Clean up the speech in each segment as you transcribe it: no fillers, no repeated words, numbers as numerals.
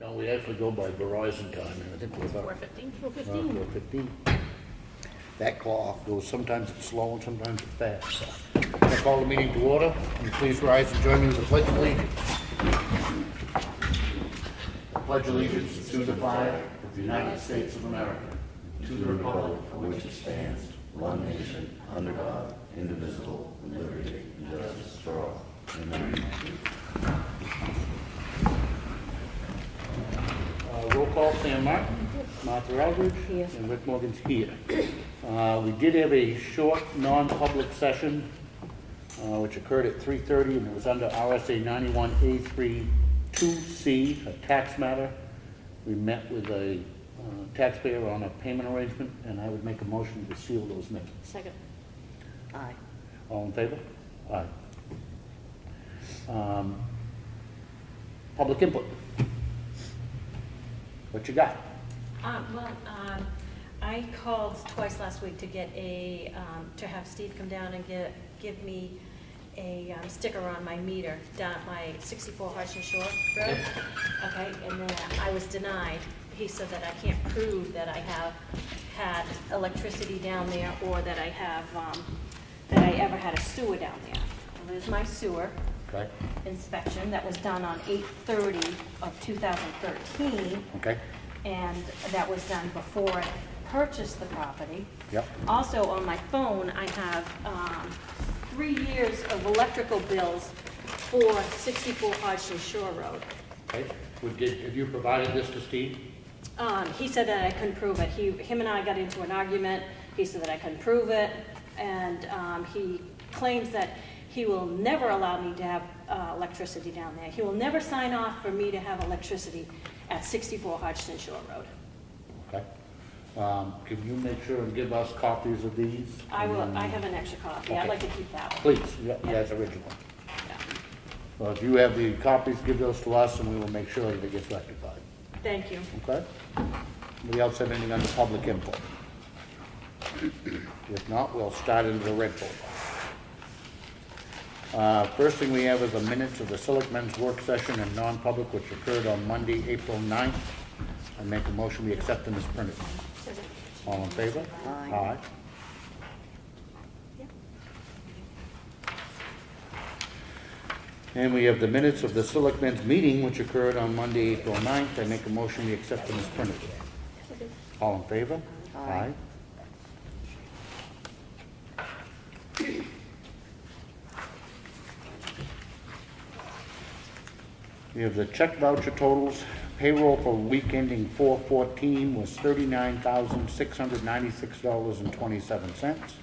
No, we actually go by Verizon time, and I think we're about 4:15. 4:15. That clock goes, sometimes it's slow and sometimes it's fast. So I call the meeting to order. Will you please rise and join me with the Pledge of Allegiance. I pledge allegiance to the flag of the United States of America, to the republic for which it stands, one nation, under God, indivisible, with liberty and justice for all. Amen. Roll call, Sam Martin, Martha Eldridge, Here. and Rick Morgan's here. We did have a short, non-public session, which occurred at 3:30, and it was under RSA 91A3 2C, a tax matter. We met with a taxpayer on a payment arrangement, and I would make a motion to seal those minutes. Second. Aye. All in favor? Aye. Public input. What you got? I called twice last week to get to have Steve come down and give me a sticker on my meter down at my 64 Hudson Shore Road. Okay, and then I was denied. He said that I can't prove that I have had electricity down there or that I have, that I ever had a sewer down there. Well, there's my sewer Okay. inspection that was done on 8/30 of 2013. Okay. And that was done before I purchased the property. Yep. Also, on my phone, I have 3 years of electrical bills for 64 Hodgson Shore Road. Okay. Have you provided this to Steve? He said that I couldn't prove it. Him and I got into an argument. He said that I couldn't prove it, and he claims that he will never allow me to have electricity down there. He will never sign off for me to have electricity at 64 Hodgson Shore Road. Okay. Can you make sure and give us copies of these? I will. I have an extra copy. I'd Okay. like to keep that one. Please, yeah, that's original. Yeah. Well, if you have the copies, give those to us and we will make sure that it gets rectified. Thank you. Okay? Anybody else have anything under public input? If not, we'll start into the red folder. First thing we have is the minutes of the Selectmen's work session and non-public, which occurred on Monday, April 9th. I make a motion we accept them as printed. All in favor? Aye. And we have the minutes of the Selectmen's meeting, which occurred on Monday, April 9th. I make a motion we accept them as printed. All in favor? Aye. We have the check voucher totals. Payroll for week ending 4/14 was $39,696.27.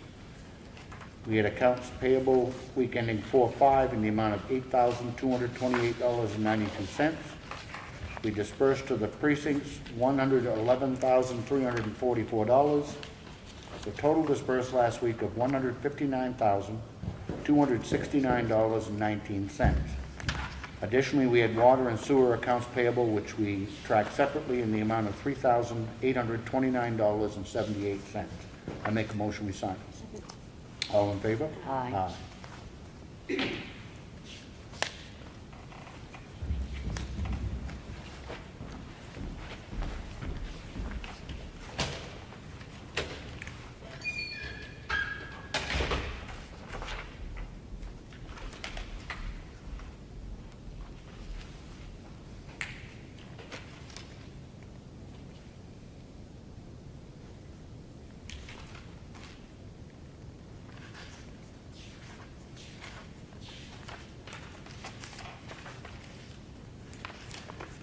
We had accounts payable week ending 4/5 in the amount of $8,228.92. We dispersed to the precincts $111,344. The total dispersed last week of $159,269.19. Additionally, we had water and sewer accounts payable, which we tracked separately in the amount of $3,829.78. I make a motion we sign. All in favor? Aye.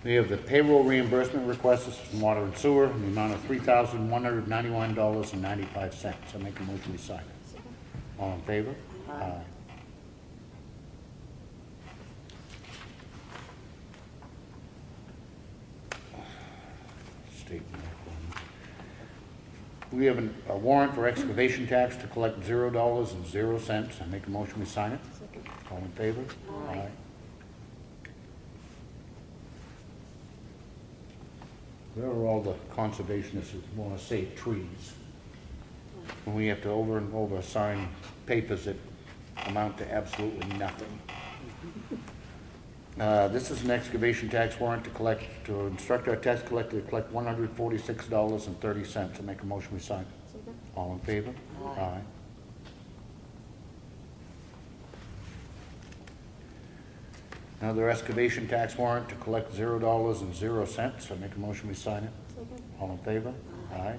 We have the payroll reimbursement requests from water and sewer in the amount of $3,191.95. I make a motion we sign it. All in favor? Aye. Statement. We have a warrant for excavation tax to collect $0.00. I make a motion we sign it. All in favor? Aye. Where are all the conservationists who want to save trees? When we have to over and over sign papers that amount to absolutely nothing. This is an excavation tax warrant to instruct our tax collector to collect $146.30. I make a motion we sign. Second. All in favor? Aye. Another excavation tax warrant to collect $0.00. I make a motion we sign it. Second. All in favor? Aye.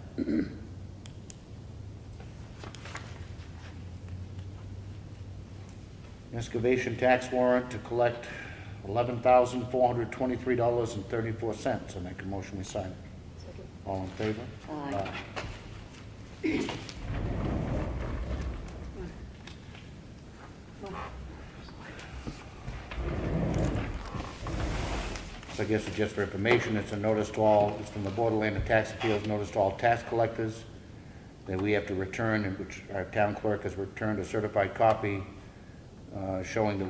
Excavation tax warrant to collect $11,423.34. I make a motion we sign it. Second. All in favor? Aye. So I guess it's just for information, it's a notice to all, it's from the Board of Land and Tax Appeals, notice to all tax collectors that we have to return, in which our town clerk has returned a certified copy showing that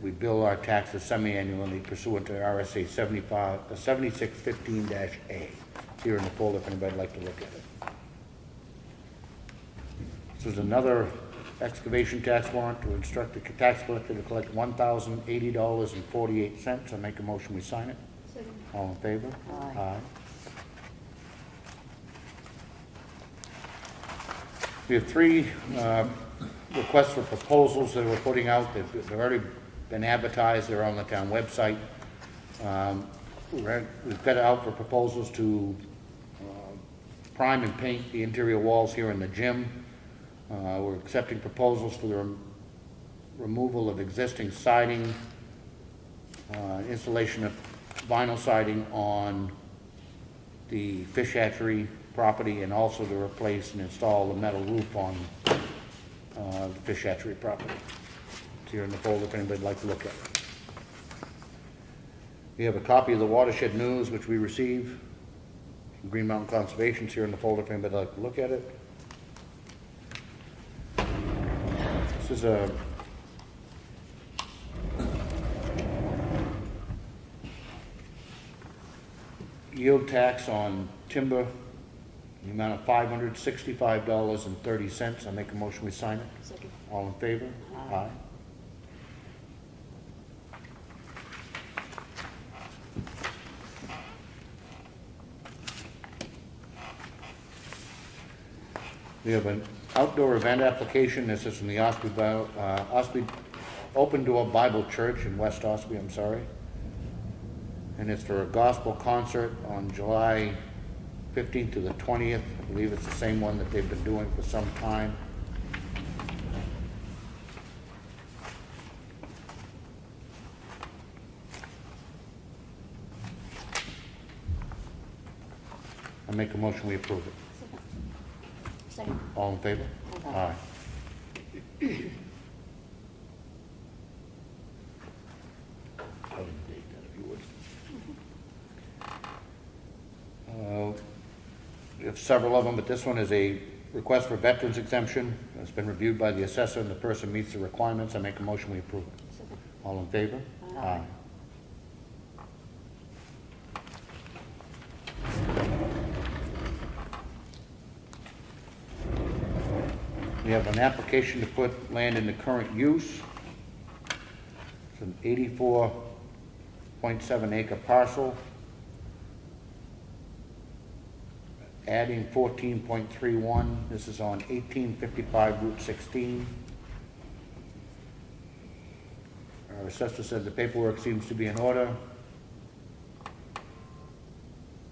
we bill our taxes semi-annually pursuant to RSA 7615-A. It's here in the folder if anybody'd like to look at it. This is another excavation tax warrant to instruct the tax collector to collect $1,080.48. I make a motion we sign it. Second. All in favor? Aye. We have three requests for proposals that we're putting out. They've already been advertised. They're on the town website. We've got it out for proposals to prime and paint the interior walls here in the gym. We're accepting proposals for the removal of existing siding, installation of vinyl siding on the fish hatchery property, and also to replace and install the metal roof on the fish hatchery property. It's here in the folder if anybody'd like to look at it. We have a copy of the Watershed News, which we receive from Green Mountain Conservation. It's here in the folder if anybody'd like to look at it. This is a yield tax on timber in the amount of $565.30. I make a motion we sign it. Second. All in favor? Aye. We have an outdoor event application. This is from the Ossipee Open Door Bible Church in West Ossipee, and it's for a gospel concert on July 15th to the 20th. I believe it's the same one that they've been doing for some time. I make a motion we approve it. Second. All in favor? Aye. I'll date that if you would. We have several of them, but this one is a request for veterans exemption. It's been reviewed by the assessor and the person meets the requirements. I make a motion we approve it. Second. All in favor? Aye. We have an application to put land into current use. It's an 84.7 acre parcel. Adding 14.31. This is on 1855 Route 16. Our assessor said the paperwork seems to be in order.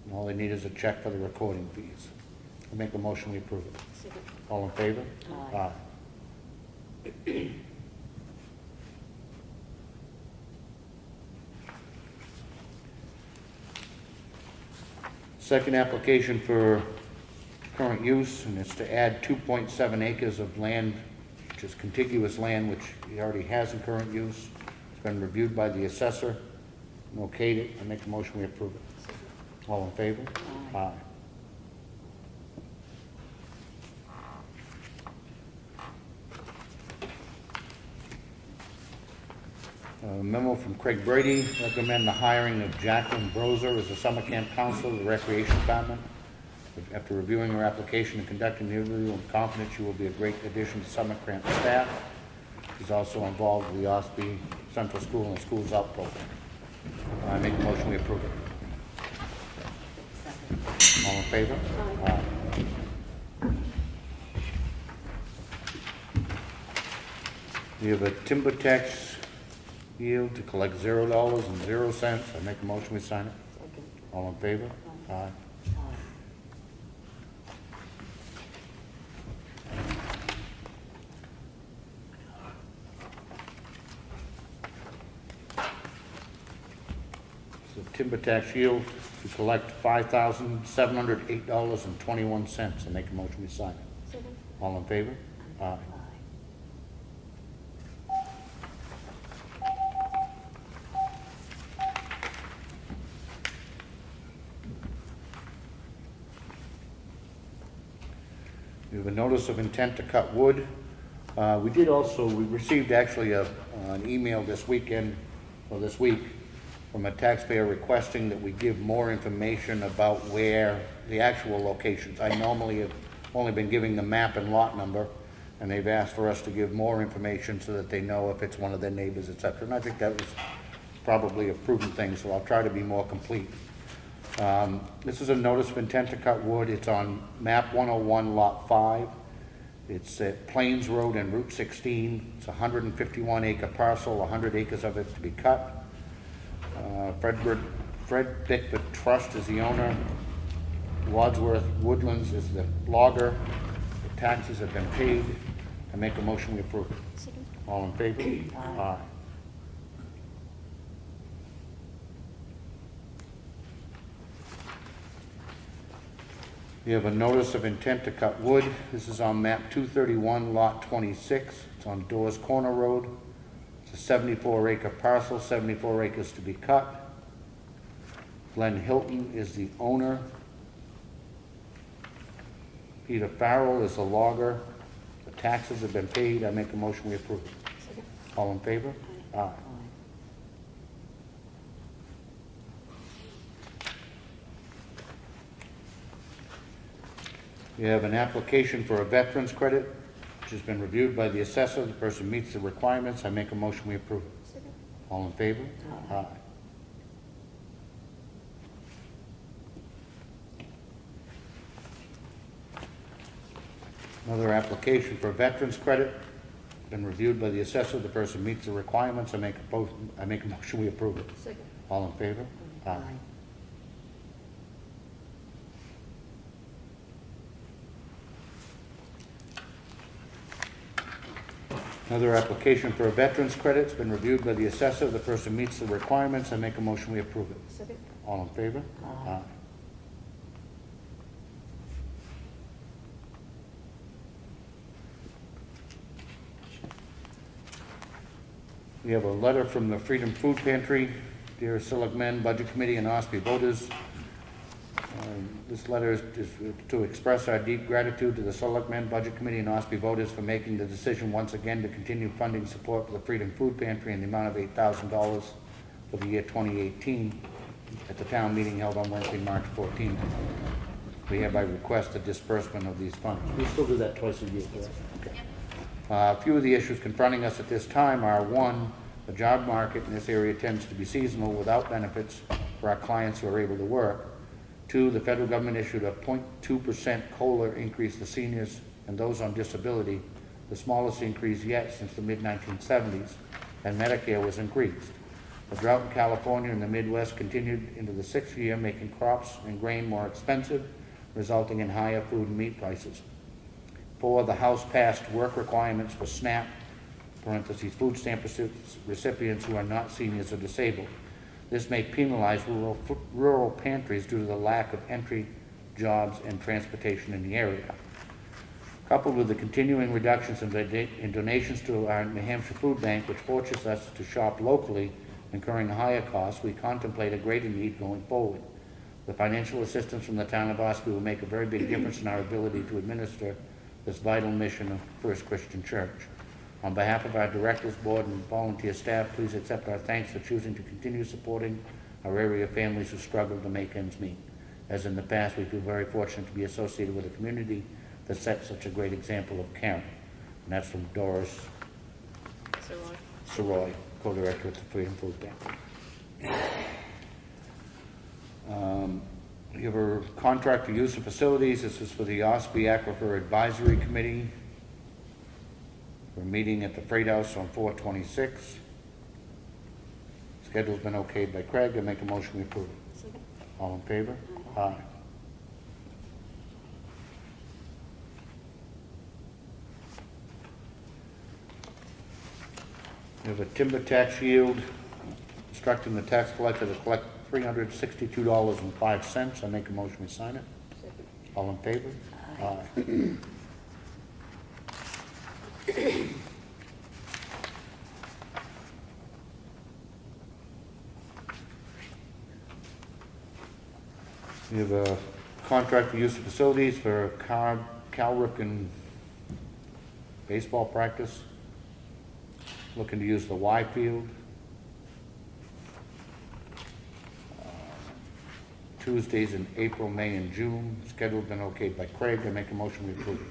And all they need is a check for the recording fees. I make a motion we approve it. Second. All in favor? Aye. Second application for current use, and it's to add 2.7 acres of land, which is contiguous land, which he already has in current use. It's been reviewed by the assessor and okayed it. I make a motion we approve it. Second. All in favor? Aye. A memo from Craig Brady, recommend the hiring of Jacqueline Brozer as a summer camp counselor of the Recreation Department. After reviewing her application and conducting the interview, I'm confident she will be a great addition to summer camp staff. She's also involved with the Ossipee Central School and Schools Out program. I make a motion we approve it. All in favor? Aye. We have a timber tax yield to collect $0.00. I make a motion we sign it. All in favor? Aye. So timber tax yield to collect $5,708.21. I make a motion we sign it. Second. All in favor? Aye. We have a notice of intent to cut wood. We received actually an email this weekend, or this week, from a taxpayer requesting that we give more information about where the actual locations. I normally have only been giving the map and lot number, and they've asked for us to give more information so that they know if it's one of their neighbors, et cetera. And I think that was probably a prudent thing, so I'll try to be more complete. This is a notice of intent to cut wood. It's on map 101, lot 5. It's at Plains Road and Route 16. It's a 151 acre parcel, 100 acres of it to be cut. Fred Bickford Trust is the owner. Wadsworth Woodlands is the logger. The taxes have been paid. I make a motion we approve it. Second. All in favor? Aye. We have a notice of intent to cut wood. This is on map 231, lot 26. It's on Doors Corner Road. It's a 74 acre parcel, 74 acres to be cut. Glenn Hilton is the owner. Peter Farrell is the logger. The taxes have been paid. I make a motion we approve it. Second. All in favor? Aye. We have an application for a veteran's credit, which has been reviewed by the assessor. The person meets the requirements. I make a motion we approve it. Second. All in favor? Aye. Another application for veterans credit, been reviewed by the assessor. The person meets the requirements. I make a motion we approve it. Second. All in favor? Aye. Another application for a veterans credit, it's been reviewed by the assessor. The person meets the requirements. I make a motion we approve it. Second. All in favor? Aye. We have a letter from the Freedom Food Pantry. Dear Selectmen, Budget Committee, and Ossipee voters. This letter is to express our deep gratitude to the Selectmen, Budget Committee, and Ossipee voters for making the decision once again to continue funding support for the Freedom Food Pantry in the amount of $8,000 for the year 2018 at the town meeting held on Wednesday, March 14th. We hereby request the disbursement of these funds. We still do that twice a year, correct? Okay. A few of the issues confronting us at this time are: one, the job market in this area tends to be seasonal without benefits for our clients who are able to work. Two, the federal government issued a 0.2% COLA increase to seniors and those on disability, the smallest increase yet since the mid-1970s, and Medicare was increased. The drought in California and the Midwest continued into the 6th year, making crops and grain more expensive, resulting in higher food and meat prices. Four, the House passed work requirements for SNAP, parentheses, food stamp recipients who are not seniors or disabled. This may penalize rural pantries due to the lack of entry jobs and transportation in the area. Coupled with the continuing reductions in donations to our New Hampshire Food Bank, which forces us to shop locally, incurring higher costs, we contemplate a greater need going forward. The financial assistance from the town of Ossipee will make a very big difference in our ability to administer this vital mission of First Christian Church. On behalf of our directors, board, and volunteer staff, please accept our thanks for choosing to continue supporting our area families who struggle to make ends meet. As in the past, we feel very fortunate to be associated with a community that sets such a great example of caring. And that's from Doris Soroy. co-director at the Freedom Food Bank. We have a contract for use of facilities. This is for the Ossipee Aquifer Advisory Committee. We're meeting at the Freight House on 4/26. Schedule's been okayed by Craig. I make a motion we approve it. Second. All in favor? Aye. We have a timber tax yield, instructing the tax collector to collect $362.05. I make a motion we sign it. Second. All in favor? Aye. We have a contract for use of facilities for Calrick baseball practice. Looking to use the Y field. Tuesdays in April, May, and June. Schedule's been okayed by Craig. I make a motion we approve it.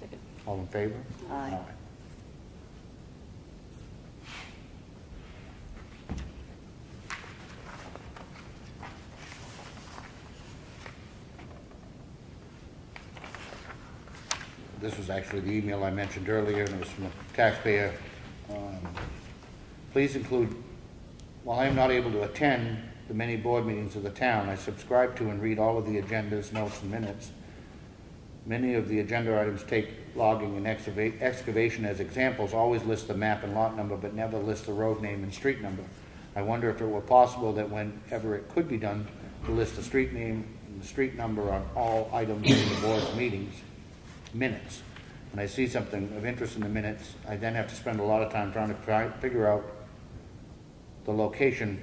Second. All in favor? Aye. This was actually the email I mentioned earlier, and it was from a taxpayer. Please include, while I am not able to attend the many board meetings of the town, I subscribe to and read all of the agendas, notes, and minutes. Many of the agenda items take logging and excavation as examples, always list the map and lot number, but never list the road name and street number. I wonder if it were possible that whenever it could be done, to list the street name and the street number on all items in the board's minutes. When I see something of interest in the minutes, I then have to spend a lot of time trying to figure out the location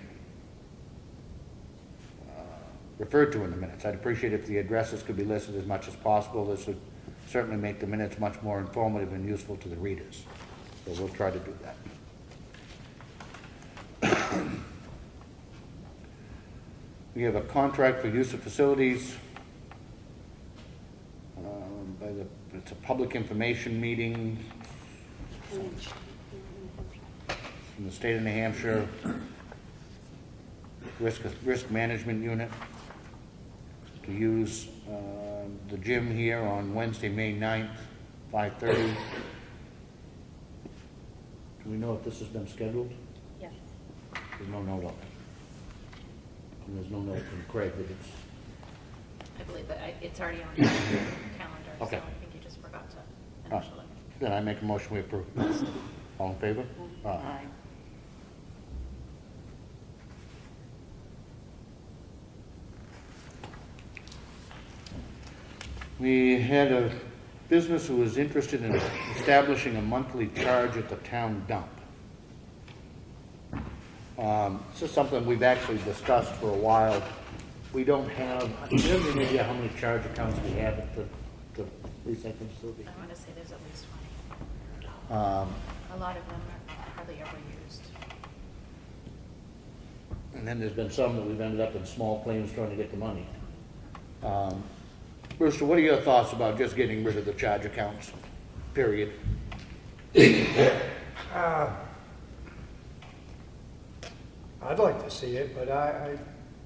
referred to in the minutes. I'd appreciate if the addresses could be listed as much as possible. This would certainly make the minutes much more informative and useful to the readers. So we'll try to do that. We have a contract for use of facilities. It's a public information meeting from the state of New Hampshire Risk Management Unit to use the gym here on Wednesday, May 9th, 5:30. Do we know if this has been scheduled? Yes. There's no note on it. And there's no note from Craig that it's... I believe that it's already on your calendar, so I Okay. think you just forgot to Ah, initial it. Then I make a motion we approve. All in favor? Aye. We had a business who was interested in establishing a monthly charge at the town dump. This is something we've actually discussed for a while. We don't have, do you have any idea how many charge accounts we have at the recycling facility? I want to say there's at least 20. Um, A lot of them are hardly ever used. And then there's been some that we've ended up in small claims trying to get the money. Brewster, what are your thoughts about just getting rid of the charge accounts, period? I'd like to see it, but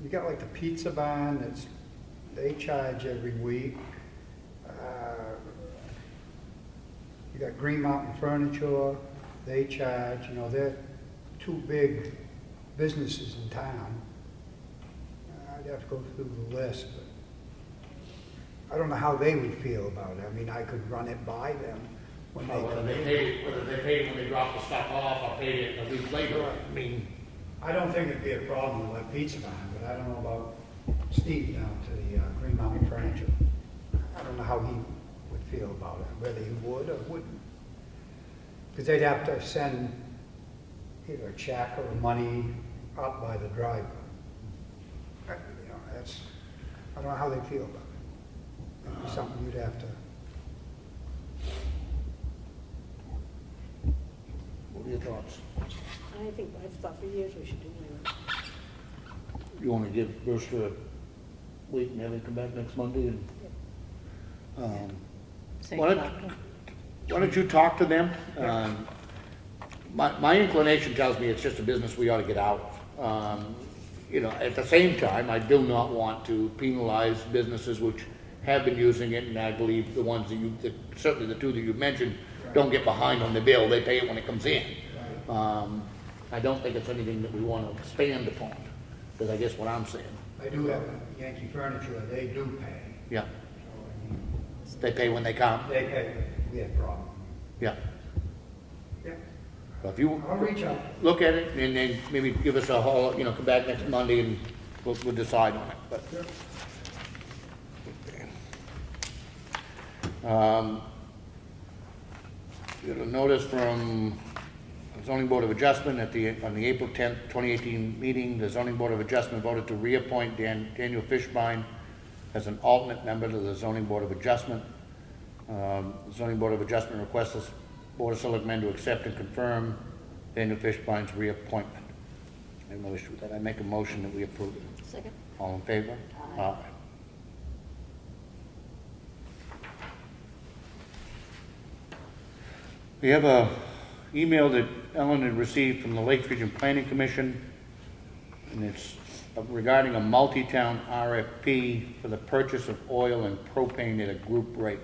you got like the pizza barn that's, they charge every week. You got Green Mountain Furniture, they charge, they're two big businesses in town. I'd have to go through the list, but I don't know how they would feel about it. I mean, I could run it by them when they Whether come they in. paid when they dropped the stuff off or paid it a week later, I mean, I don't think it'd be a problem with like pizza barn, but I don't know about Steve down to the Green Mountain Furniture. I don't know how he would feel about it, whether he would or wouldn't. Because they'd have to send either a check or money up by the driver. I don't know how they feel about it. It'd be something you'd have to. what are your thoughts? I've thought for years we should do it. You want to give Brewster a week and have him come back next Monday and, why don't you talk to them? my inclination tells me it's just a business we ought to get out of. You know, at the same time, I do not want to penalize businesses which have been using it, and I believe the ones certainly the two that you mentioned, don't get behind on the bill, they pay it when it comes in. I don't think it's anything that we want to expand upon, because I guess what I'm saying. I do have Yankee Furniture, they do pay. Yeah, So, I mean, they pay when they come. they pay, we have problem. Yeah. Yeah, So if you I'll reach out. look at it and then maybe give us a whole, you know, come back next Monday and we'll decide on it. But you'll notice from the Zoning Board of Adjustment on the April 10th, 2018 meeting, the Zoning Board of Adjustment voted to reappoint Daniel Fishbein as an alternate member to the Zoning Board of Adjustment. The Zoning Board of Adjustment requests the Board of Selectmen to accept and confirm Daniel Fishbein's reappointment. I have no issue with that. I make a motion that we approve it. Second? All in favor? Aye. We have a email that Ellen had received from the Lakes Region Planning Commission, and it's regarding a multi-town RFP for the purchase of oil and propane at a group rate.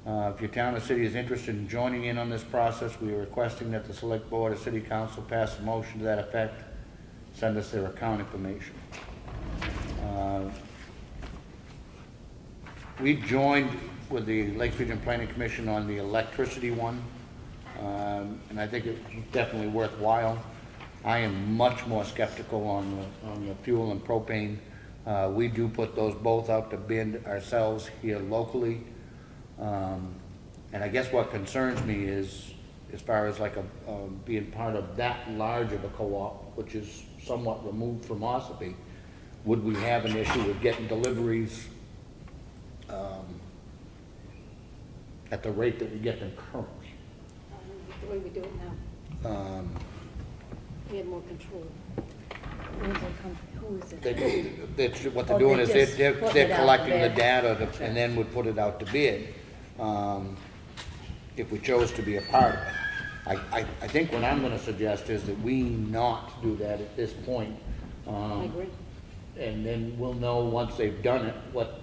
If your town or city is interested in joining in on this process, we are requesting that the Select Board or City Council pass a motion to that effect. Send us their account information. We joined with the Lakes Region Planning Commission on the electricity one, and I think it's definitely worthwhile. I am much more skeptical on the fuel and propane. We do put those both out to bid ourselves here locally. And I guess what concerns me is, as far as like being part of that large of a co-op, which is somewhat removed from Ossipee, would we have an issue with getting deliveries at the rate that we get them currently? The way we do it now, we have more control. Who is it? What they're Oh, doing they're is just they're putting it out to collecting the bid. data and then would put it out to bid, if we chose to be a part of it. I think what I'm gonna suggest is that we not do that at this point. I agree. And then we'll know once they've done it, what,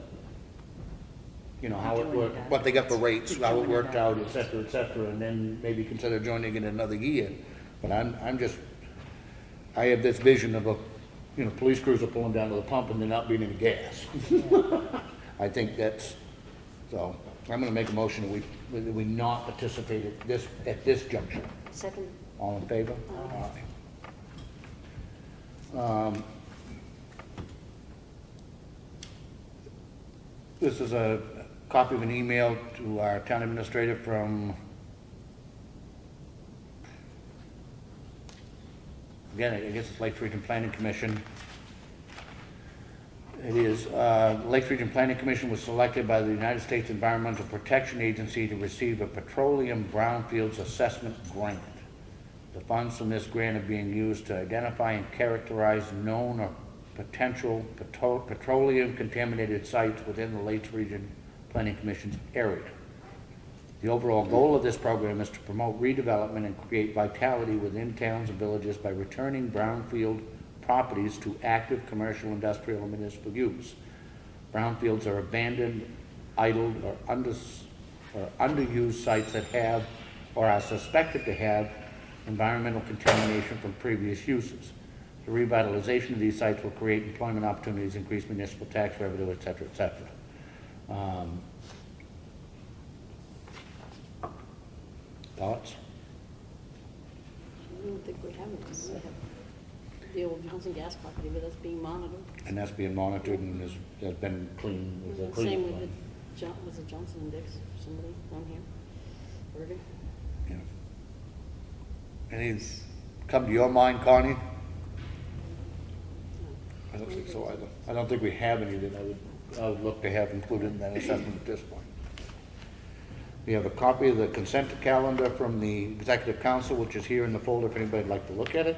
you know, how it worked, what they got for rates, how it worked out, et cetera, and then maybe consider joining in another year. But I have this vision of police crews are pulling down to the pump and there not being any gas. I think that's, so, I'm gonna make a motion that we not participate at this juncture. Second? All in favor? Aye. This is a copy of an email to our town administrator from, again, I guess it's Lakes Region Planning Commission. It is, Lakes Region Planning Commission was selected by the United States Environmental Protection Agency to receive a petroleum brownfields assessment grant. The funds from this grant are being used to identify and characterize known or potential petroleum contaminated sites within the Lakes Region Planning Commission's area. The overall goal of this program is to promote redevelopment and create vitality within towns and villages by returning brownfield properties to active commercial, industrial, and municipal use. Brownfields are abandoned, idled, or underused sites that have or are suspected to have environmental contamination from previous uses. The revitalization of these sites will create employment opportunities, increase municipal tax revenue, et cetera, et cetera. Thoughts? I don't think we have it. We have the old Johnson gas property, but that's being monitored. And that's being monitored and has been clean. With the cleaning Same with plan. was it Johnson and Dix, somebody down here? Irving? Yeah. Any come to your mind, Connie? I don't think so either. I don't think we have any that I would look to have included in that assessment at this point. We have a copy of the consent calendar from the Executive Council, which is here in the folder if anybody'd like to look at it.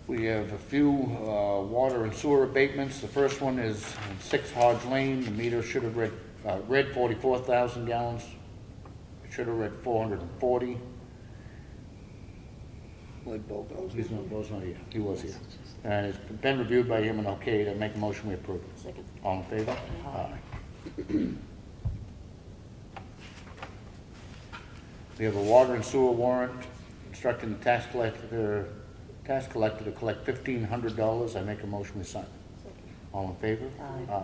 We have a few water and sewer abatements. The first one is on 6 Hodge Lane. The meter should have read read 44,000 gallons. It should have read 440. Like Bo goes, Bo's not here, he was here. And it's been reviewed by him and okay, to make a motion we approve it. Second. All in favor? Aye. We have a water and sewer warrant instructing the tax collector to collect $1,500. I make a motion we sign. Second. All in favor? Aye.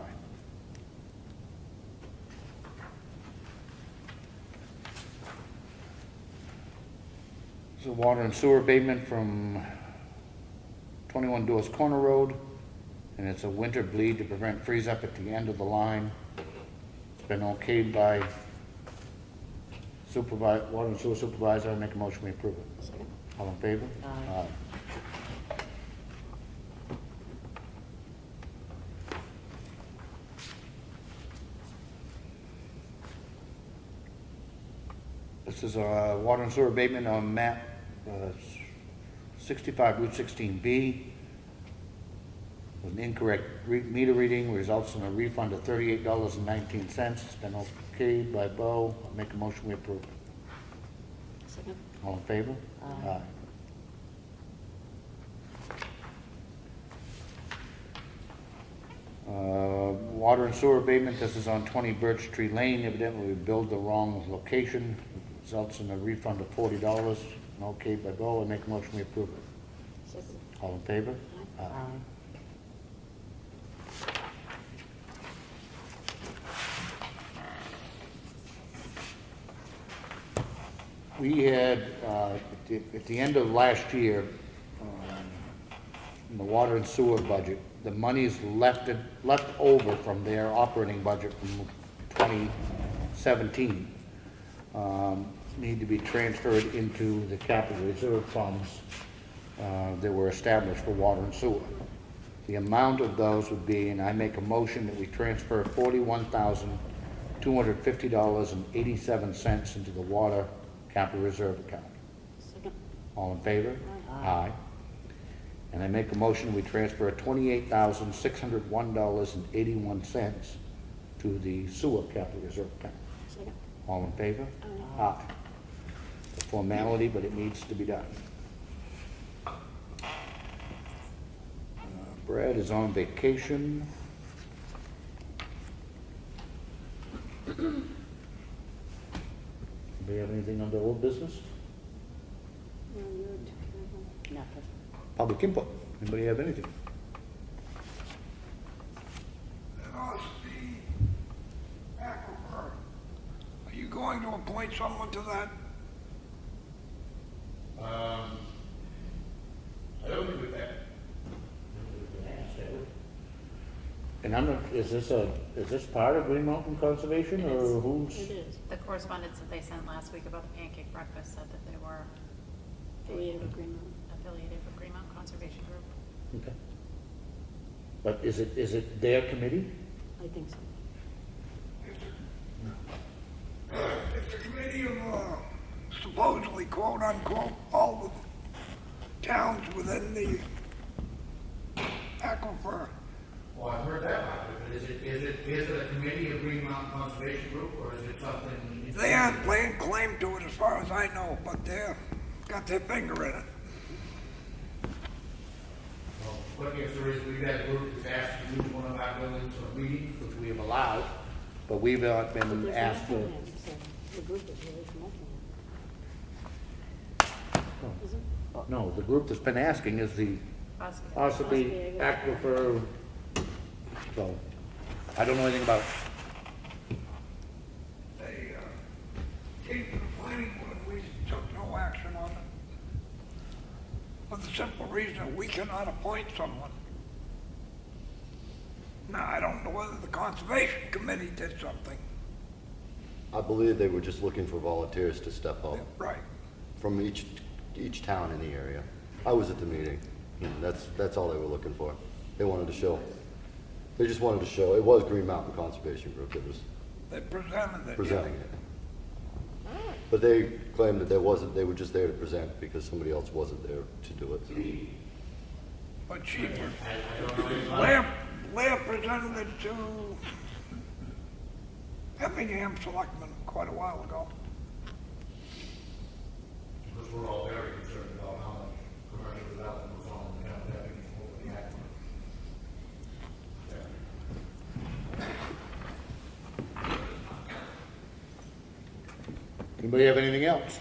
It's a water and sewer abatement from 21 Doors Corner Road, and it's a winter bleed to prevent freeze up at the end of the line. It's been okayed by water and sewer supervisor. I make a motion we approve it. Second. All in favor? Aye. This is a water and sewer abatement on map 65 Route 16B. With an incorrect meter reading results in a refund of $38.19. It's been okayed by Bo. I'll make a motion we approve. Second. All in favor? Aye. Water and sewer abatement, this is on 20 Birch Tree Lane. Evidently we billed the wrong location. Results in a refund of $40. Okayed by Bo. I make a motion we approve it. Second. All in favor? Aye. We had, at the end of last year, in the water and sewer budget, the monies left over from their operating budget from 2017 need to be transferred into the capital reserve funds that were established for water and sewer. The amount of those would be, and I make a motion that we transfer $41,250.87 into the water capital reserve account. Second. All in favor? Aye. And I make a motion, we transfer $28,601.81 to the sewer capital reserve account. Second. All in favor? Aye. It's a formality, but it needs to be done. Brad is on vacation. Anybody have anything under old business? No, you're nothing. Public input. Anybody have anything? Ossipee Aquifer, are you going to appoint someone to that? I don't agree with that. And I'm not, is this part of Green Mountain Conservation, It or is. who's? It is. The correspondence that they sent last week about the pancake breakfast said that they were Affiliated agreement. affiliated with Green Mountain Conservation Group. Okay. But is it their committee? I think so. It's a committee of supposedly quote unquote all the towns within the aquifer. Well, I've heard that part, but is it a committee of Green Mountain Conservation Group, or is it something? They aren't laying claim to it as far as I know, but they're got their finger in it. Well, what the answer is, we've had a group that's asked to use one of our buildings for meetings, which we have allowed, but we've not But been there's asked no to. plan, so the group is really smoking. Is it? No, the group that's been asking is the Ossipee Aquifer. So, I don't know anything about it. They came to the planning board, we took no action on it. For the simple reason we cannot appoint someone. Now, I don't know whether the Conservation Committee did something. I believe they were just looking for volunteers to step up Right. from each town in the area. I was at the meeting, and that's all they were looking for. They wanted to show, they just wanted to show, it was Green Mountain Conservation Group that was They presented it. presenting it. But they claimed that they were just there to present because somebody else wasn't there to do it. But she, Leah presented it to Effingham Selectmen quite a while ago. Because we're all very concerned about how much commercial development goes on in the town of Effingham over the act. Anybody have anything else?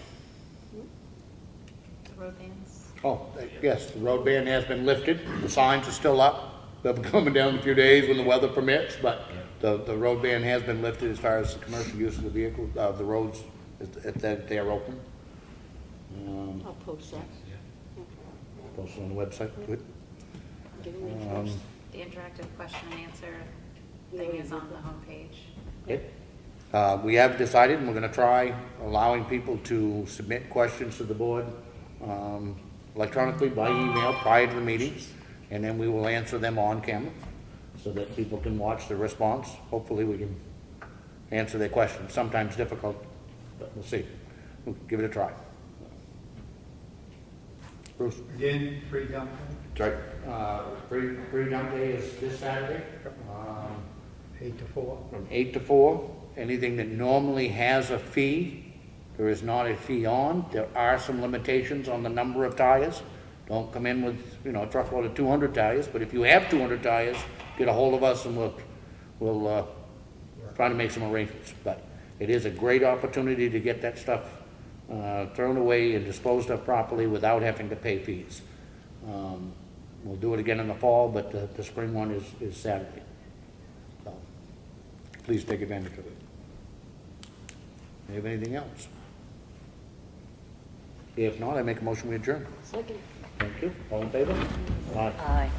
The road bans. Oh, yes, the road ban has been lifted, the signs are still up, they'll be coming down in a few days when the weather permits, but the road ban has been lifted as far as the commercial use of the vehicle, the roads, that they are open. I'll post that. Posted on the website, good. Give them information. The interactive question and answer thing is on the homepage. Okay. We have decided, and we're gonna try allowing people to submit questions to the board electronically by email prior to the meetings, and then we will answer them on camera so that people can watch the response. Hopefully we can answer their questions. Sometimes difficult, but we'll see. We'll give it a try. Bruce? Again, free dump. That's right. Free dump day is this Saturday. 8 to 4. From 8 to 4. Anything that normally has a fee, there is not a fee on. There are some limitations on the number of tires. Don't come in with, a truckload of 200 tires, but if you have 200 tires, get a hold of us and we'll try to make some arrangements. But it is a great opportunity to get that stuff thrown away and disposed of properly without having to pay fees. We'll do it again in the fall, but the spring one is Saturday. So, please take advantage of it. Do you have anything else? If not, I make a motion we adjourn. Second. Thank you. All in favor? Aye. Aye.